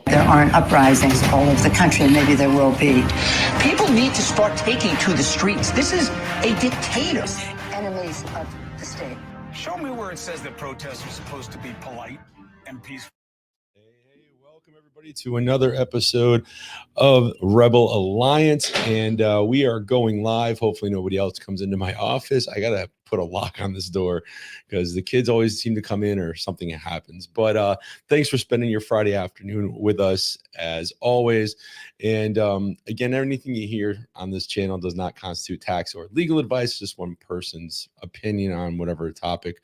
There aren't uprisings all over the country, and maybe there will be. People need to start taking to the streets. This is a dictator. Enemies of the state. Show me where it says that protests are supposed to be polite and peaceful. Hey, welcome everybody to another episode of Rebel Alliance, and we are going live. Hopefully nobody else comes into my office. I gotta put a lock on this door because the kids always seem to come in or something happens. But thanks for spending your Friday afternoon with us as always. And again, anything you hear on this channel does not constitute tax or legal advice, just one person's opinion on whatever topic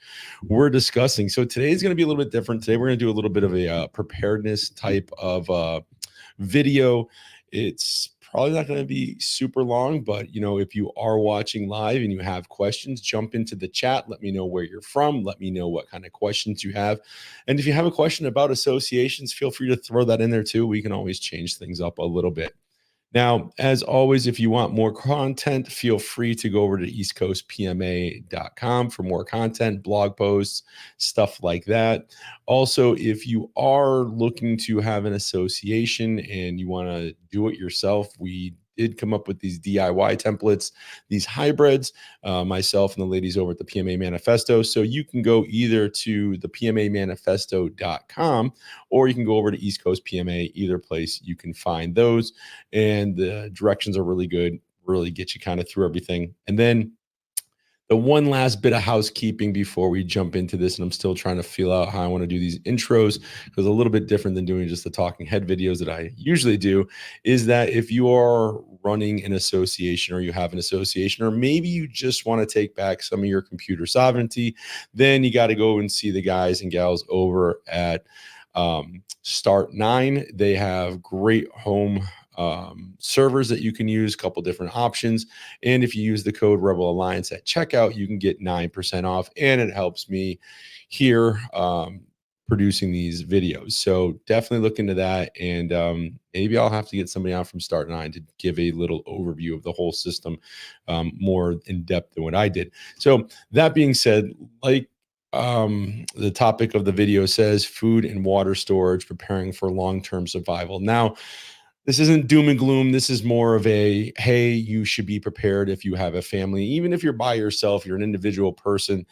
we're discussing. So today is going to be a little bit different. Today we're going to do a little bit of a preparedness type of video. It's probably not going to be super long, but if you are watching live and you have questions, jump into the chat. Let me know where you're from. Let me know what kind of questions you have. And if you have a question about associations, feel free to throw that in there too. We can always change things up a little bit. Now, as always, if you want more content, feel free to go over to eastcoastpma.com for more content, blog posts, stuff like that. Also, if you are looking to have an association and you want to do it yourself, we did come up with these DIY templates, these hybrids, myself and the ladies over at the PMA Manifesto. So you can go either to the PMAmanifesto.com or you can go over to East Coast PMA, either place you can find those. And the directions are really good, really get you kind of through everything. And then the one last bit of housekeeping before we jump into this, and I'm still trying to feel out how I want to do these intros because a little bit different than doing just the talking head videos that I usually do, is that if you are running an association or you have an association, or maybe you just want to take back some of your computer sovereignty, then you got to go and see the guys and gals over at Start 9. They have great home servers that you can use, a couple different options. And if you use the code Rebel Alliance at checkout, you can get 9% off, and it helps me here producing these videos. So definitely look into that. And maybe I'll have to get somebody out from Start 9 to give a little overview of the whole system more in depth than what I did. So that being said, like the topic of the video says, food and water storage, preparing for long-term survival. Now, this isn't doom and gloom. This is more of a, hey, you should be prepared if you have a family. Even if you're by yourself, you're an individual person,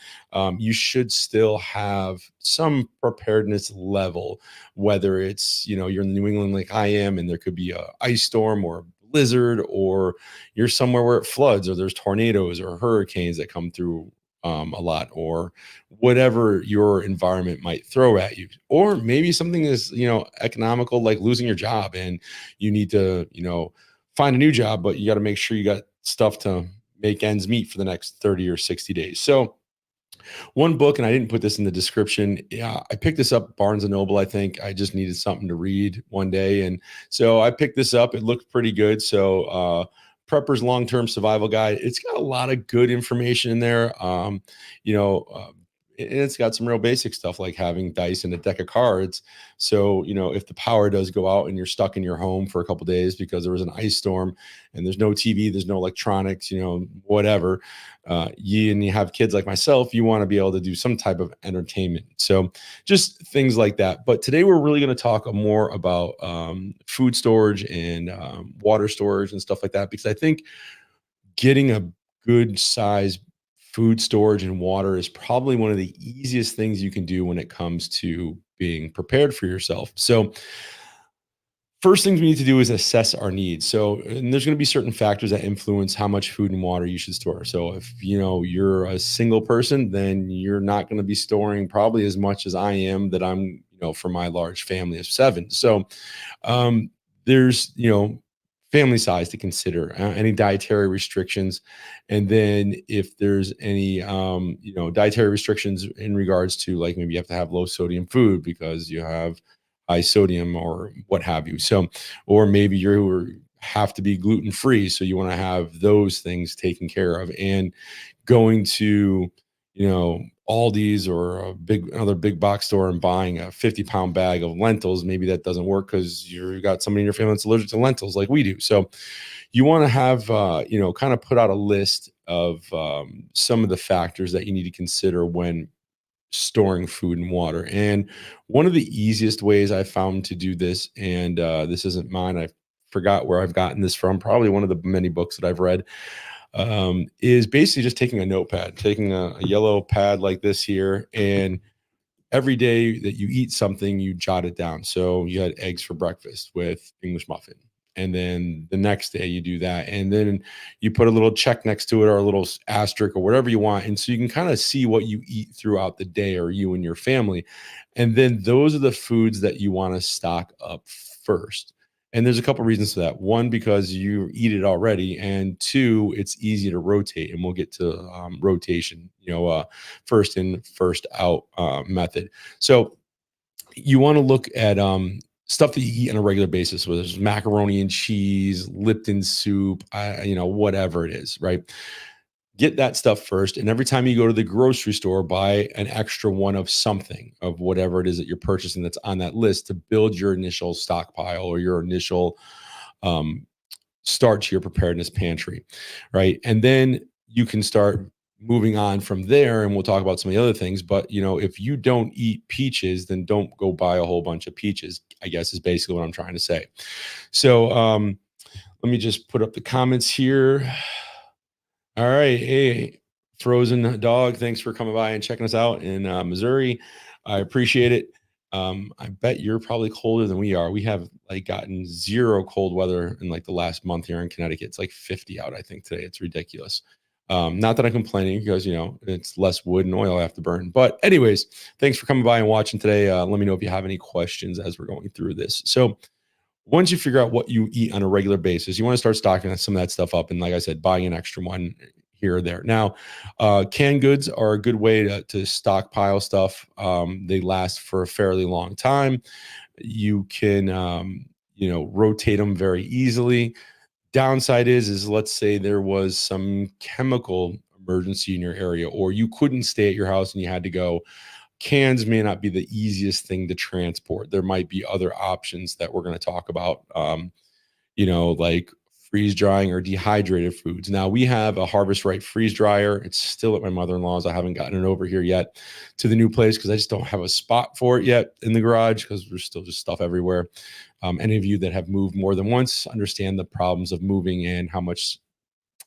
you should still have some preparedness level, whether it's, you're in New England like I am, and there could be a ice storm or a blizzard, or you're somewhere where it floods, or there's tornadoes or hurricanes that come through a lot, or whatever your environment might throw at you. Or maybe something is, economical, like losing your job and you need to, find a new job, but you got to make sure you got stuff to make ends meet for the next 30 or 60 days. So one book, and I didn't put this in the description. Yeah, I picked this up Barnes and Noble. I think I just needed something to read one day. And so I picked this up. It looked pretty good. So, Prepper's Long-Term Survival Guide. It's got a lot of good information in there. And it's got some real basic stuff like having dice and a deck of cards. So, if the power does go out and you're stuck in your home for a couple of days because there was an ice storm and there's no TV, there's no electronics, whatever, you have kids like myself, you want to be able to do some type of entertainment. So just things like that. But today we're really going to talk more about food storage and water storage and stuff like that, because I think getting a good size food storage and water is probably one of the easiest things you can do when it comes to being prepared for yourself. So first things we need to do is assess our needs. So, and there's going to be certain factors that influence how much food and water you should store. So if, you're a single person, then you're not going to be storing probably as much as I am that I'm, for my large family of 7. So there's, family size to consider, any dietary restrictions. And then if there's any, dietary restrictions in regards to, like, maybe you have to have low sodium food because you have high sodium or what have you. So, or maybe you have to be gluten free. So you want to have those things taken care of. And going to, Aldi's or another big box store and buying a 50-pound bag of lentils, maybe that doesn't work because you got somebody in your family that's allergic to lentils like we do. So you want to have, kind of put out a list of some of the factors that you need to consider when storing food and water. And one of the easiest ways I found to do this, and this isn't mine, I forgot where I've gotten this from, probably one of the many books that I've read, is basically just taking a notepad, taking a yellow pad like this here, and every day that you eat something, you jot it down. So you had eggs for breakfast with English muffin. And then the next day you do that. And then you put a little check next to it or a little asterisk or whatever you want. And so you can kind of see what you eat throughout the day, or you and your family. And then those are the foods that you want to stock up first. And there's a couple reasons for that. One, because you eat it already, and two, it's easy to rotate. And we'll get to rotation, first in, first out method. So you want to look at stuff that you eat on a regular basis, whether it's macaroni and cheese, Lipton soup, whatever it is, right? Get that stuff first. And every time you go to the grocery store, buy an extra one of something, of whatever it is that you're purchasing that's on that list, to build your initial stockpile or your initial start to your preparedness pantry, right? And then you can start moving on from there, and we'll talk about some of the other things. But if you don't eat peaches, then don't go buy a whole bunch of peaches, I guess, is basically what I'm trying to say. So let me just put up the comments here. All right. Hey, Frozen Dog, thanks for coming by and checking us out in Missouri. I appreciate it. I bet you're probably colder than we are. We have gotten zero cold weather in the last month here in Connecticut. It's 50 out, I think, today. It's ridiculous. Not that I'm complaining, because it's less wood and oil I have to burn. But anyways, thanks for coming by and watching today. Let me know if you have any questions as we're going through this. So once you figure out what you eat on a regular basis, you want to start stocking some of that stuff up. And like I said, buying an extra one here or there. Now, canned goods are a good way to stockpile stuff. They last for a fairly long time. You can, rotate them very easily. Downside is let's say there was some chemical emergency in your area, or you couldn't stay at your house and you had to go. Cans may not be the easiest thing to transport. There might be other options that we're going to talk about, like freeze drying or dehydrated foods. Now, we have a Harvest Right freeze dryer. It's still at my mother-in-law's. I haven't gotten it over here yet to the new place because I just don't have a spot for it yet in the garage, because there's still just stuff everywhere. Any of you that have moved more than once understand the problems of moving and how much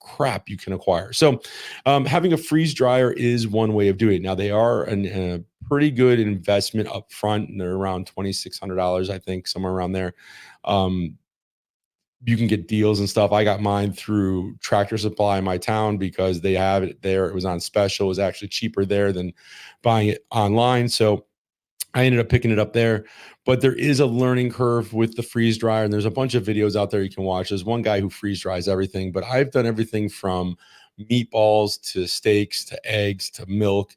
crap you can acquire. So having a freeze dryer is one way of doing it. Now, they are a pretty good investment up front, and they're around $2,600, I think, somewhere around there. You can get deals and stuff. I got mine through Tractor Supply in my town because they have it there. It was on special. It was actually cheaper there than buying it online. So I ended up picking it up there. But there is a learning curve with the freeze dryer, and there's a bunch of videos out there you can watch. There's one guy who freeze dries everything, but I've done everything from meatballs to steaks to eggs to milk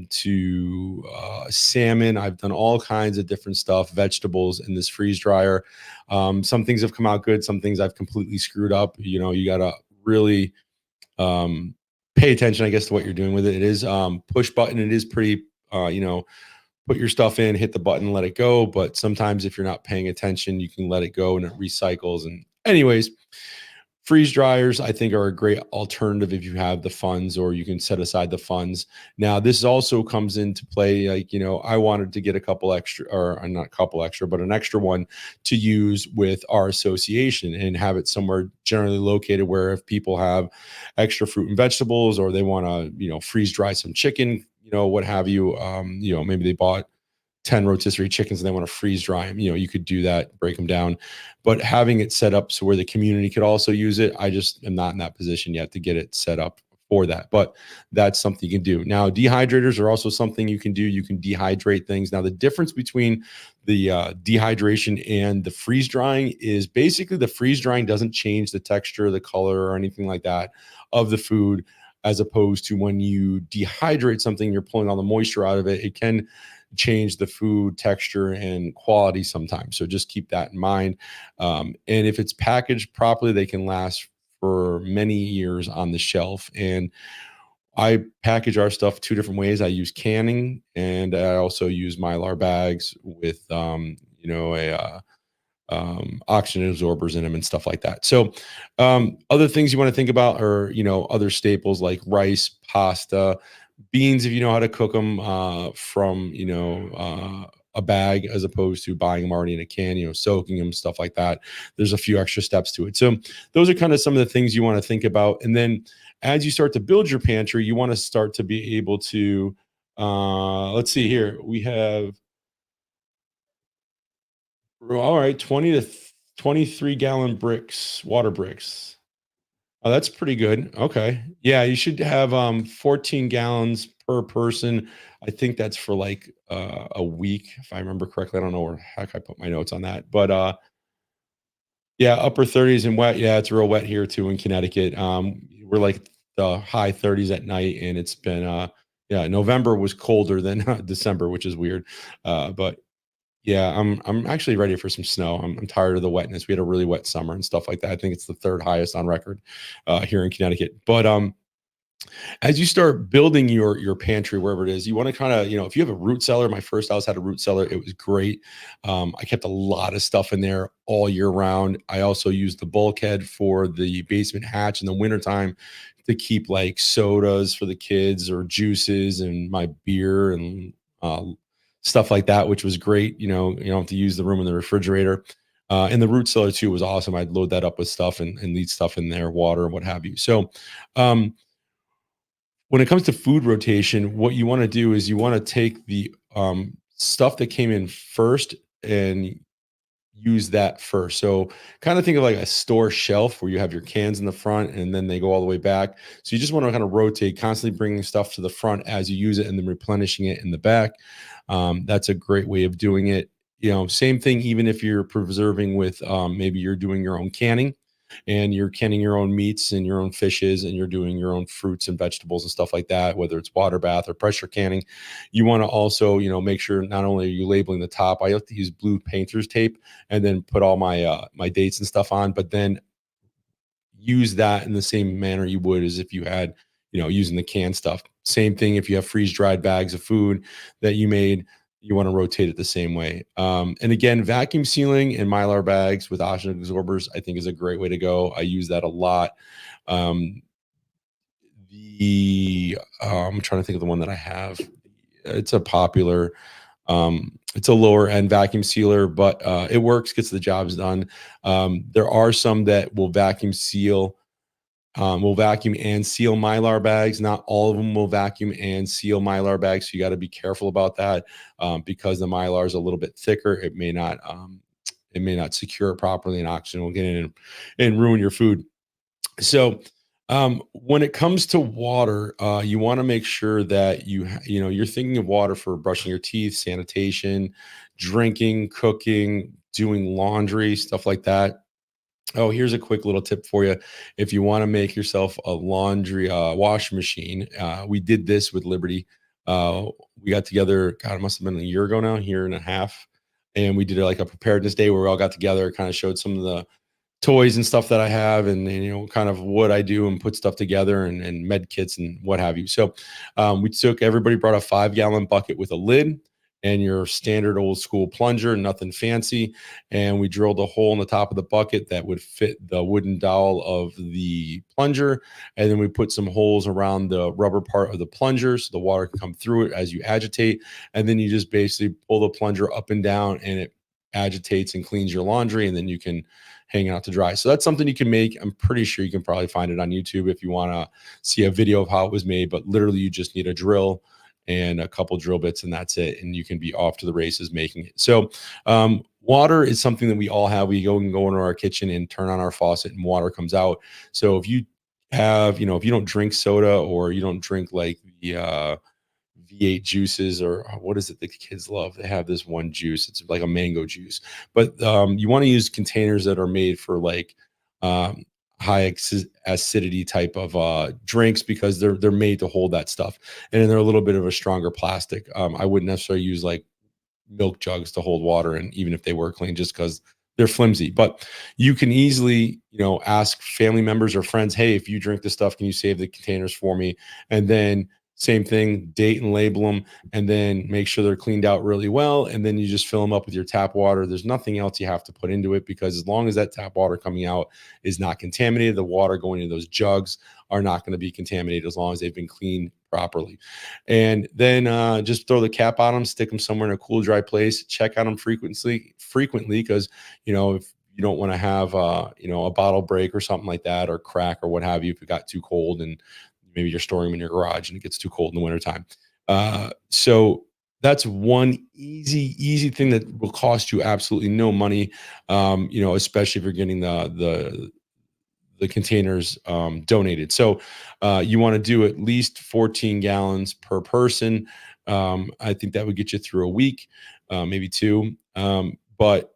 to salmon. I've done all kinds of different stuff, vegetables in this freeze dryer. Some things have come out good. Some things I've completely screwed up. You got to really pay attention, I guess, to what you're doing with it. It is push button. It is pretty, put your stuff in, hit the button, let it go. But sometimes if you're not paying attention, you can let it go and it recycles. And anyways, freeze dryers, I think, are a great alternative if you have the funds, or you can set aside the funds. Now, this also comes into play. I wanted to get a couple extra, or not a couple extra, but an extra one to use with our association and have it somewhere generally located where if people have extra fruit and vegetables, or they want to, freeze dry some chicken, what have you, maybe they bought 10 rotisserie chickens and they want to freeze dry them, you could do that, break them down. But having it set up so where the community could also use it, I just am not in that position yet to get it set up for that. But that's something you can do. Now, dehydrators are also something you can do. You can dehydrate things. Now, the difference between the dehydration and the freeze drying is basically the freeze drying doesn't change the texture, the color, or anything like that of the food, as opposed to when you dehydrate something, you're pulling all the moisture out of it. It can change the food texture and quality sometimes. So just keep that in mind. And if it's packaged properly, they can last for many years on the shelf. And I package our stuff two different ways. I use canning, and I also use Mylar bags with, oxygen absorbers in them and stuff like that. So other things you want to think about are, other staples like rice, pasta, beans, if you know how to cook them from, a bag as opposed to buying them already in a can, soaking them, stuff like that. There's a few extra steps to it. So those are kind of some of the things you want to think about. And then as you start to build your pantry, you want to start to be able to, let's see here. We have, all right, 20 to 23-gallon bricks, water bricks. Oh, that's pretty good. Okay. Yeah, you should have 14 gallons per person. I think that's for like a week, if I remember correctly. I don't know where the heck I put my notes on that. But yeah, upper 30s and wet. Yeah, it's real wet here too in Connecticut. We're like the high 30s at night, and it's been yeah, November was colder than December, which is weird. But yeah, I'm actually ready for some snow. I'm tired of the wetness. We had a really wet summer and stuff like that. I think it's the third highest on record here in Connecticut. But as you start building your pantry wherever it is, you want to kind of, if you have a root cellar. My first house had a root cellar. It was great. I kept a lot of stuff in there all year round. I also used the bulkhead for the basement hatch in the wintertime to keep like sodas for the kids or juices and my beer and stuff like that, which was great. You don't have to use the room in the refrigerator. And the root cellar too was awesome. I'd load that up with stuff and leave stuff in there, water and what have you. So when it comes to food rotation, what you want to do is you want to take the stuff that came in first and use that first. So kind of think of like a store shelf where you have your cans in the front and then they go all the way back. So you just want to kind of rotate, constantly bringing stuff to the front as you use it and then replenishing it in the back. That's a great way of doing it. Same thing, even if you're preserving with maybe you're doing your own canning and you're canning your own meats and your own fishes and you're doing your own fruits and vegetables and stuff like that, whether it's water bath or pressure canning. You want to also, make sure not only are you labeling the top. I like to use blue painter's tape and then put all my my dates and stuff on, but then use that in the same manner you would as if you had, using the canned stuff. Same thing if you have freeze dried bags of food that you made, you want to rotate it the same way. And again, vacuum sealing and Mylar bags with oxygen absorbers, I think is a great way to go. I use that a lot. Um, I'm trying to think of the one that I have. It's a popular, it's a lower end vacuum sealer, but it works, gets the jobs done. There are some that will vacuum and seal Mylar bags. Not all of them will vacuum and seal Mylar bags. So you got to be careful about that because the Mylar is a little bit thicker. It may not secure it properly, and oxygen will get in and ruin your food. So when it comes to water, you want to make sure that you're thinking of water for brushing your teeth, sanitation, drinking, cooking, doing laundry, stuff like that. Oh, here's a quick little tip for you. If you want to make yourself a laundry washing machine, we did this with Liberty. We got together, God, it must have been a year ago now, year and a half. And we did like a preparedness day where we all got together, kind of showed some of the toys and stuff that I have and kind of what I do and put stuff together and med kits and what have you. So everybody brought a 5-gallon bucket with a lid and your standard old school plunger, nothing fancy. And we drilled a hole in the top of the bucket that would fit the wooden dowel of the plunger. And then we put some holes around the rubber part of the plunger so the water can come through it as you agitate. And then you just basically pull the plunger up and down and it agitates and cleans your laundry, and then you can hang it out to dry. So that's something you can make. I'm pretty sure you can probably find it on YouTube if you want to see a video of how it was made, but literally you just need a drill and a couple drill bits and that's it. And you can be off to the races making it. So water is something that we all have. We go into our kitchen and turn on our faucet and water comes out. So if you have, if you don't drink soda or you don't drink like the V8 juices or what is it the kids love? They have this one juice. It's like a mango juice, but you want to use containers that are made for like high acidity type of drinks because they're made to hold that stuff, and then they're a little bit of a stronger plastic. I wouldn't necessarily use like milk jugs to hold water, and even if they were clean, just because they're flimsy. But you can easily, ask family members or friends, hey, if you drink this stuff, can you save the containers for me? And then same thing, date and label them, and then make sure they're cleaned out really well. And then you just fill them up with your tap water. There's nothing else you have to put into it because as long as that tap water coming out is not contaminated, the water going into those jugs are not going to be contaminated as long as they've been cleaned properly. And then just throw the cap on them, stick them somewhere in a cool, dry place. Check on them frequently, because if you don't want to have a bottle break or something like that, or crack or what have you, if it got too cold and maybe you're storing them in your garage and it gets too cold in the wintertime. So that's one easy thing that will cost you absolutely no money. Especially if you're getting the containers donated. So you want to do at least 14 gallons per person. I think that would get you through a week, maybe two. But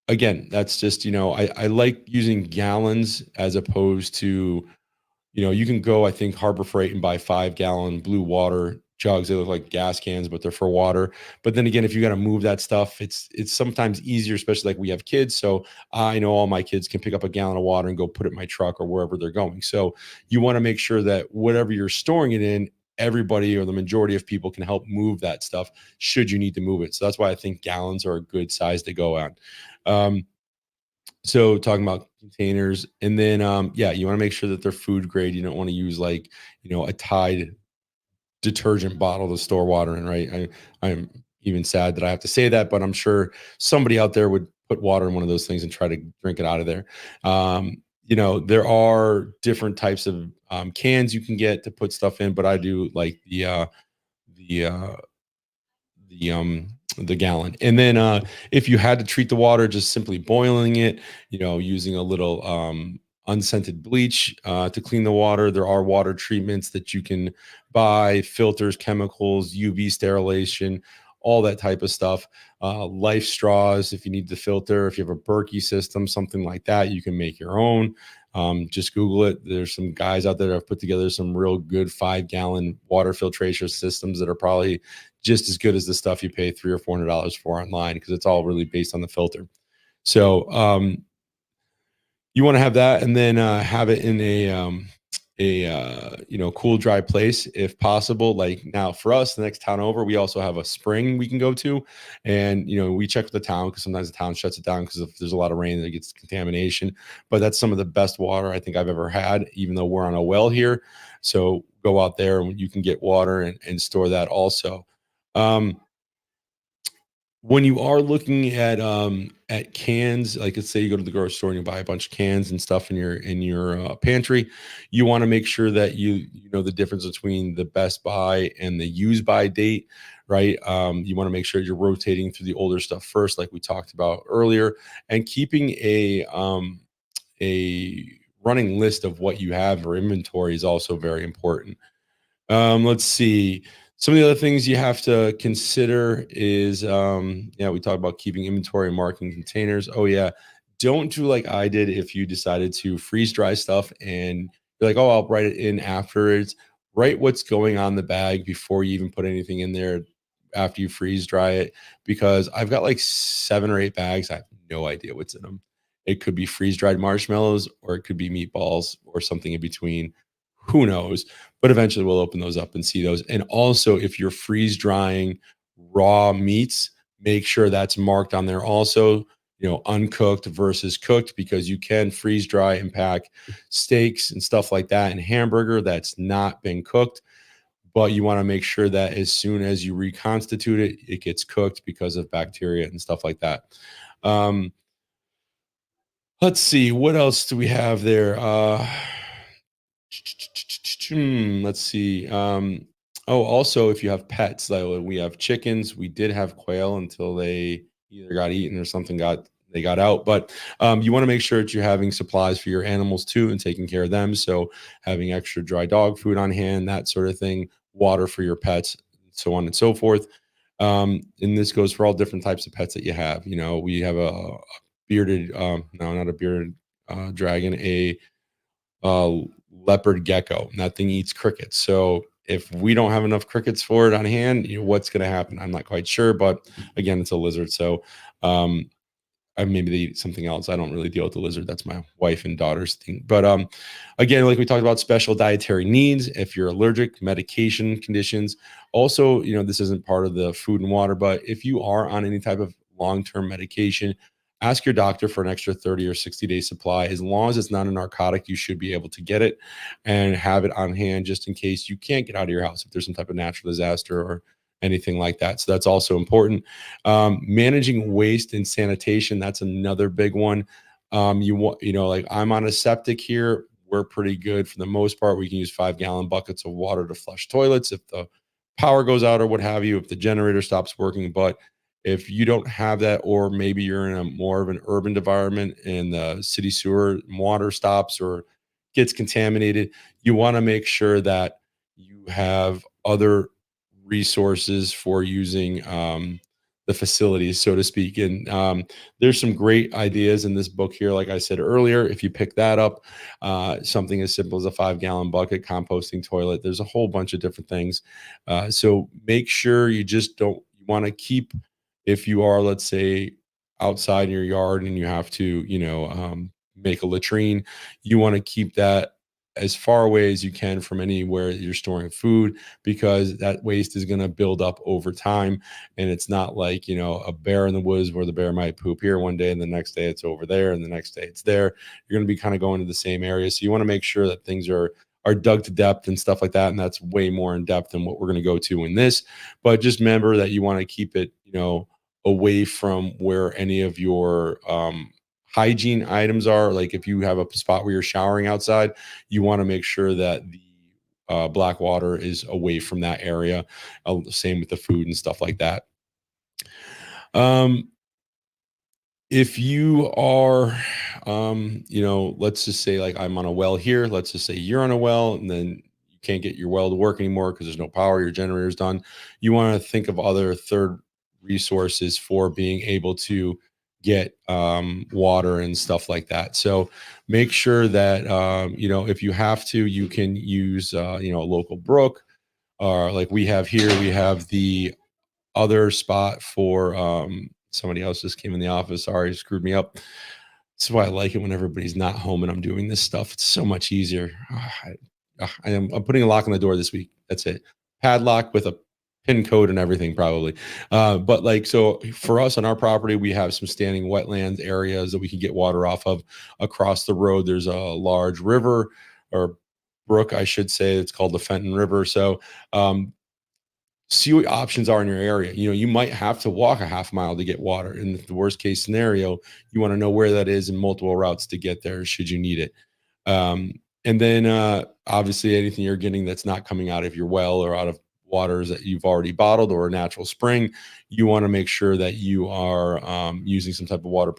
again, that's just, I like using gallons as opposed to, you can go, I think, Harbor Freight and buy 5-gallon blue water jugs. They look like gas cans, but they're for water. But then again, if you got to move that stuff, it's sometimes easier, especially like we have kids. So I know all my kids can pick up a gallon of water and go put it in my truck or wherever they're going. So you want to make sure that whatever you're storing it in, everybody or the majority of people can help move that stuff should you need to move it. So that's why I think gallons are a good size to go on. So talking about containers, and then you want to make sure that they're food grade. You don't want to use like, a Tide detergent bottle to store water in, right? I'm even sad that I have to say that, but I'm sure somebody out there would put water in one of those things and try to drink it out of there. There are different types of cans you can get to put stuff in, but I do like the uh the gallon. And then if you had to treat the water, just simply boiling it, using a little unscented bleach to clean the water. There are water treatments that you can buy, filters, chemicals, UV sterilization, all that type of stuff. Life straws, if you need to filter, if you have a Berkey system, something like that, you can make your own. Just Google it. There's some guys out there that have put together some real good 5-gallon water filtration systems that are probably just as good as the stuff you pay $300 or $400 for online, because it's all really based on the filter. So you want to have that, and then have it in a cool, dry place if possible. Like now for us, the next town over, we also have a spring we can go to, and we check with the town, because sometimes the town shuts it down because if there's a lot of rain, it gets contamination. But that's some of the best water I think I've ever had, even though we're on a well here. So go out there and you can get water and store that also. When you are looking at cans, like let's say you go to the grocery store and you buy a bunch of cans and stuff in your pantry, you want to make sure that you know the difference between the best by and the use by date, right? You want to make sure you're rotating through the older stuff first, like we talked about earlier, and keeping a running list of what you have or inventory is also very important. Let's see. Some of the other things you have to consider is, we talked about keeping inventory and marking containers. Oh yeah, don't do like I did. If you decided to freeze dry stuff and you're like, oh, I'll write it in afterwards. Write what's going on the bag before you even put anything in there after you freeze dry it, because I've got like 7 or 8 bags. I have no idea what's in them. It could be freeze dried marshmallows, or it could be meatballs, or something in between. Who knows? But eventually we'll open those up and see those. And also, if you're freeze drying raw meats, make sure that's marked on there also, uncooked versus cooked, because you can freeze dry and pack steaks and stuff like that, and hamburger that's not been cooked. But you want to make sure that as soon as you reconstitute it, it gets cooked because of bacteria and stuff like that. Um, let's see, what else do we have there? Let's see. Also, if you have pets, like we have chickens, we did have quail until they either got eaten or something they got out. But you want to make sure that you're having supplies for your animals too and taking care of them. So having extra dry dog food on hand, that sort of thing, water for your pets, so on and so forth. And this goes for all different types of pets that you have. We have a bearded, no, not a bearded dragon, a uh, leopard gecko. And that thing eats crickets. So if we don't have enough crickets for it on hand, what's going to happen? I'm not quite sure, but again, it's a lizard. So maybe they eat something else. I don't really deal with the lizard. That's my wife and daughter's thing. But again, like we talked about, special dietary needs, if you're allergic, medication conditions. Also, this isn't part of the food and water, but if you are on any type of long-term medication, ask your doctor for an extra 30 or 60-day supply. As long as it's not a narcotic, you should be able to get it and have it on hand just in case you can't get out of your house if there's some type of natural disaster or anything like that. So that's also important. Managing waste and sanitation, that's another big one. You want, like I'm on a septic here. We're pretty good for the most part. We can use 5-gallon buckets of water to flush toilets if the power goes out or what have you, if the generator stops working. But if you don't have that, or maybe you're in a more of an urban environment and the city sewer water stops or gets contaminated, you want to make sure that you have other resources for using the facilities, so to speak. And there's some great ideas in this book here. Like I said earlier, if you pick that up, something as simple as a 5-gallon bucket, composting toilet, there's a whole bunch of different things. So make sure you just don't, you want to keep, if you are, let's say, outside in your yard and you have to, make a latrine, you want to keep that as far away as you can from anywhere you're storing food, because that waste is going to build up over time. And it's not like, a bear in the woods where the bear might poop here one day and the next day it's over there and the next day it's there. You're going to be kind of going to the same area. So you want to make sure that things are dug to depth and stuff like that. And that's way more in depth than what we're going to go to in this. But just remember that you want to keep it, away from where any of your hygiene items are. Like if you have a spot where you're showering outside, you want to make sure that the black water is away from that area. Same with the food and stuff like that. If you are, let's just say like I'm on a well here, let's just say you're on a well and then you can't get your well to work anymore because there's no power, your generator's done. You want to think of other third resources for being able to get water and stuff like that. So make sure that, if you have to, you can use, a local brook, or like we have here, we have the other spot for somebody else just came in the office. Sorry, screwed me up. This is why I like it when everybody's not home and I'm doing this stuff. It's so much easier. I'm putting a lock on the door this week. That's it. Padlock with a pin code and everything, probably. But like, so for us on our property, we have some standing wetlands areas that we can get water off of. Across the road, there's a large river, or brook, I should say. It's called the Fenton River. So see what options are in your area. You might have to walk a half mile to get water. In the worst case scenario, you want to know where that is and multiple routes to get there should you need it. And then obviously anything you're getting that's not coming out of your well or out of waters that you've already bottled or a natural spring, you want to make sure that you are using some type of water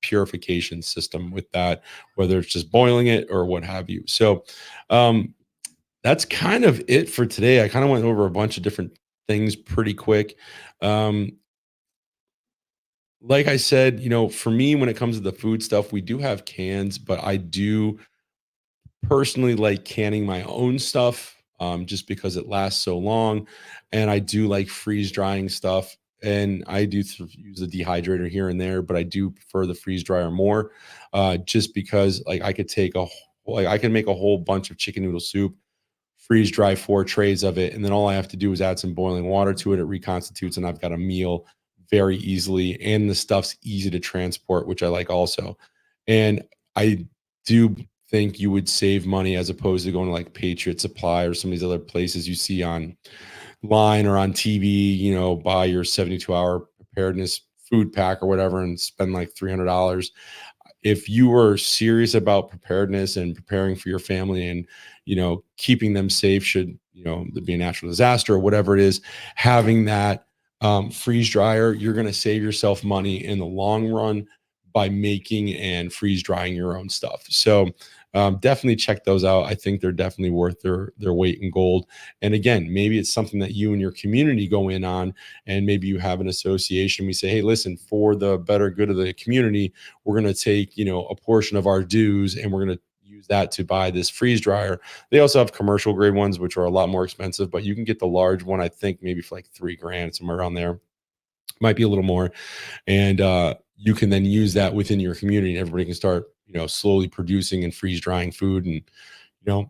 purification system with that, whether it's just boiling it or what have you. So that's kind of it for today. I kind of went over a bunch of different things pretty quick. Like I said, for me, when it comes to the food stuff, we do have cans, but I do personally like canning my own stuff, just because it lasts so long. And I do like freeze drying stuff. And I do use a dehydrator here and there, but I do prefer the freeze dryer more, just because like I can make a whole bunch of chicken noodle soup, freeze dry 4 trays of it, and then all I have to do is add some boiling water to it. It reconstitutes, and I've got a meal very easily. And the stuff's easy to transport, which I like also. And I do think you would save money as opposed to going to like Patriot Supply or some of these other places you see online or on TV, buy your 72-hour preparedness food pack or whatever and spend like $300. If you are serious about preparedness and preparing for your family and, keeping them safe should, there be a natural disaster or whatever it is, having that freeze dryer, you're going to save yourself money in the long run by making and freeze drying your own stuff. So definitely check those out. I think they're definitely worth their weight in gold. And again, maybe it's something that you and your community go in on, and maybe you have an association. We say, hey, listen, for the better good of the community, we're going to take, a portion of our dues and we're going to use that to buy this freeze dryer. They also have commercial grade ones, which are a lot more expensive, but you can get the large one, I think maybe for like $3,000, somewhere around there. Might be a little more. And you can then use that within your community and everybody can start, slowly producing and freeze drying food and,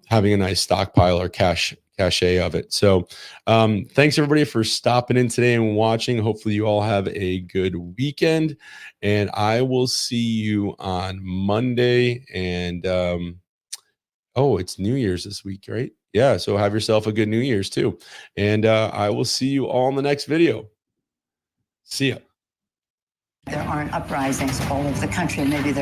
having a nice stockpile or cache cachet of it. So thanks everybody for stopping in today and watching. Hopefully you all have a good weekend, and I will see you on Monday. And oh, it's New Year's this week, right? Yeah, so have yourself a good New Year's too. And I will see you all in the next video. See ya. There aren't uprisings all over the country. Maybe there